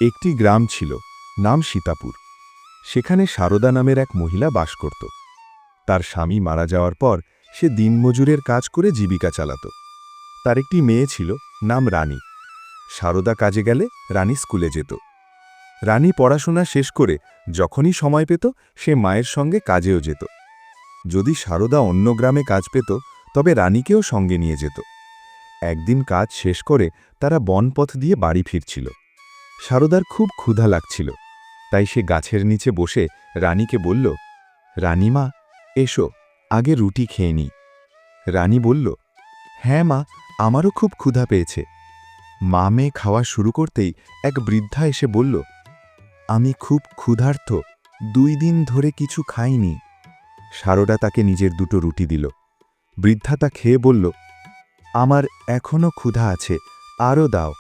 একটি গ্রাম ছিল, নাম সীতাপুর। সেখানে সারদা নামের এক মহিলা বাস করত। তার স্বামী মারা যাওয়ার পর সে দিনমজুরের কাজ করে জীবিকা চালাত। তার একটি মেয়ে ছিল, নাম রানী। সারদা কাজে গেলে রানী স্কুলে যেত। রানী পড়াশোনা শেষ করে যখনই সময় পেত সে মায়ের সঙ্গে কাজেও যেত। যদি সারদা অন্য গ্রামে কাজ পেত তবে রানীকেও সঙ্গে নিয়ে যেত। একদিন কাজ শেষ করে তারা বনপথ দিয়ে বাড়ি ফিরছিল। সারদার খুব ক্ষুধা লাগছিল, তাই সে গাছের নিচে বসে রানীকে বলল, রানীমা, এসো, আগে রুটি খেয়ে নিই। রানী বলল, হ্যাঁ মা, আমারও খুব ক্ষুধা পেয়েছে। মা মেয়ে খাওয়া শুরু করতেই এক বৃদ্ধা এসে বলল, আমি খুব ক্ষুধার্ত, 2 দিন ধরে কিছু খাইনি। সারদা তাকে নিজের 2টো রুটি দিল। বৃদ্ধা তা খেয়ে বলল, আমার এখনও ক্ষুধা আছে, আরও দাও।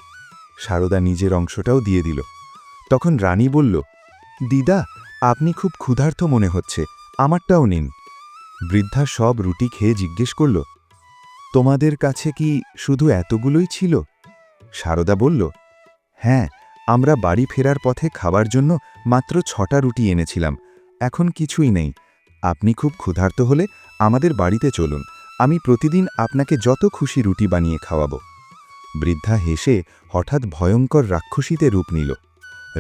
সারদা নিজের অংশটাও দিয়ে দিল। তখন রানী বলল, দিদা, আপনি খুব ক্ষুধার্ত মনে হচ্ছে, আমারটাও নিন। বৃদ্ধা সব রুটি খেয়ে জিজ্ঞেস করল, তোমাদের কাছে কি শুধু এতগুলোই ছিল? সারদা বলল, হ্যাঁ, আমরা বাড়ি ফেরার পথে খাবার জন্য মাত্র 6টা রুটি এনেছিলাম, এখন কিছুই নেই। আপনি খুব ক্ষুধার্ত হলে আমাদের বাড়িতে চলুন, আমি প্রতিদিন আপনাকে যত খুশি রুটি বানিয়ে খাওয়াবো। বৃদ্ধা হেসে হঠাৎ ভয়ঙ্কর রাক্ষসীতে রূপ নিল।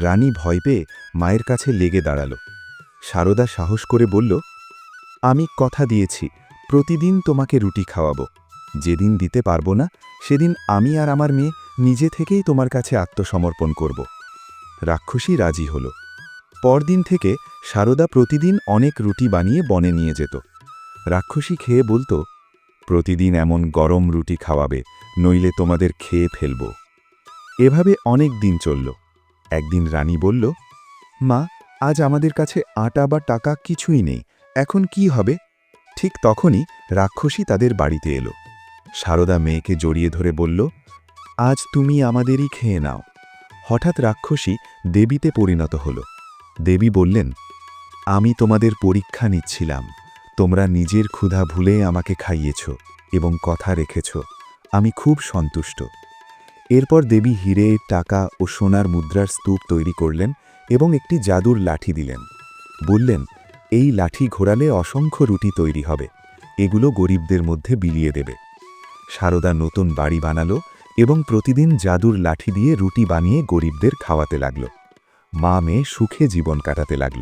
রানী ভয় পেয়ে মায়ের কাছে লেগে দাঁড়াল। সারদা সাহস করে বলল, আমি কথা দিয়েছি, প্রতিদিন তোমাকে রুটি খাওয়াবো। যেদিন দিতে পারবো না সেদিন আমি আর আমার মেয়ে নিজে থেকেই তোমার কাছে আত্মসমর্পণ করব। রাক্ষসী রাজি হল। পরদিন থেকে সারদা প্রতিদিন অনেক রুটি বানিয়ে বনে নিয়ে যেত। রাক্ষসী খেয়ে বলতো, প্রতিদিন এমন গরম রুটি খাওয়াবে, নইলে তোমাদের খেয়ে ফেলব। এভাবে অনেক দিন চলল। একদিন রানী বলল, মা, আজ আমাদের কাছে আটা বা টাকা কিছুই নেই, এখন কি হবে? ঠিক তখনই রাক্ষসী তাদের বাড়িতে এলো। সারদা মেয়েকে জড়িয়ে ধরে বলল, আজ তুমি আমাদেরই খেয়ে নাও। হঠাৎ রাক্ষসী দেবীতে পরিণত হল। দেবী বললেন, আমি তোমাদের পরীক্ষা নিচ্ছিলাম, তোমরা নিজের ক্ষুধা ভুলে আমাকে খাইয়েছ এবং কথা রেখেছ, আমি খুব সন্তুষ্ট। এরপর দেবী হিরে, টাকা ও সোনার মুদ্রার স্তূপ তৈরি করলেন এবং একটি জাদুর লাঠি দিলেন। বললেন, এই লাঠি ঘোরালে অসংখ্য রুটি তৈরি হবে, এগুলো গরিবদের মধ্যে বিলিয়ে দেবে। সারদা নতুন বাড়ি বানাল এবং প্রতিদিন জাদুর লাঠি দিয়ে রুটি বানিয়ে গরিবদের খাওয়াতে লাগল। মা মেয়ে সুখে জীবন কাটাতে লাগল।